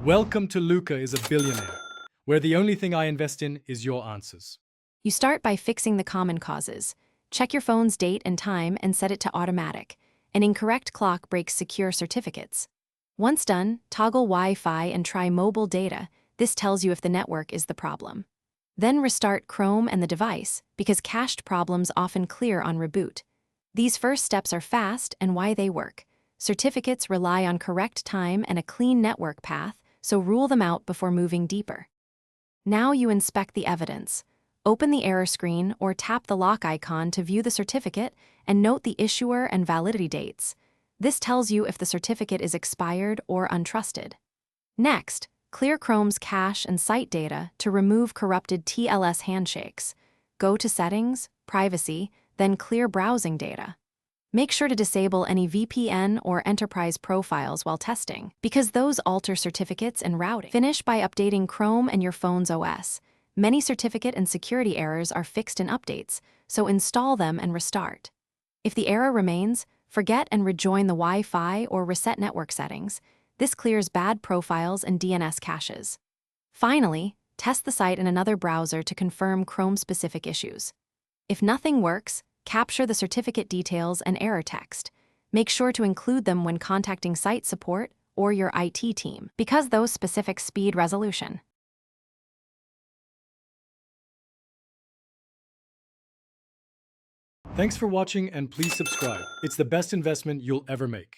Welcome to Luca is a Billionaire, where the only thing I invest in is your answers. You start by fixing the common causes. Check your phone's date and time and set it to automatic. An incorrect clock breaks secure certificates. Once done, toggle Wi-Fi and try mobile data. This tells you if the network is the problem. Then restart Chrome and the device, because cached problems often clear on reboot. These first steps are fast and why they work. Certificates rely on correct time and a clean network path, so rule them out before moving deeper. Now you inspect the evidence. Open the error screen or tap the lock icon to view the certificate and note the issuer and validity dates. This tells you if the certificate is expired or untrusted. Next, clear Chrome's cache and site data to remove corrupted TLS handshakes. Go to Settings, Privacy, then Clear Browsing Data. Make sure to disable any VPN or enterprise profiles while testing, because those alter certificates and routing. Finish by updating Chrome and your phone's OS. Many certificate and security errors are fixed in updates, so install them and restart. If the error remains, forget and rejoin the Wi-Fi or reset network settings. This clears bad profiles and DNS caches. Finally, test the site in another browser to confirm Chrome-specific issues. If nothing works, capture the certificate details and error text. Make sure to include them when contacting site support or your IT team, because those specifics speed resolution. Thanks for watching and please subscribe. It's the best investment you'll ever make.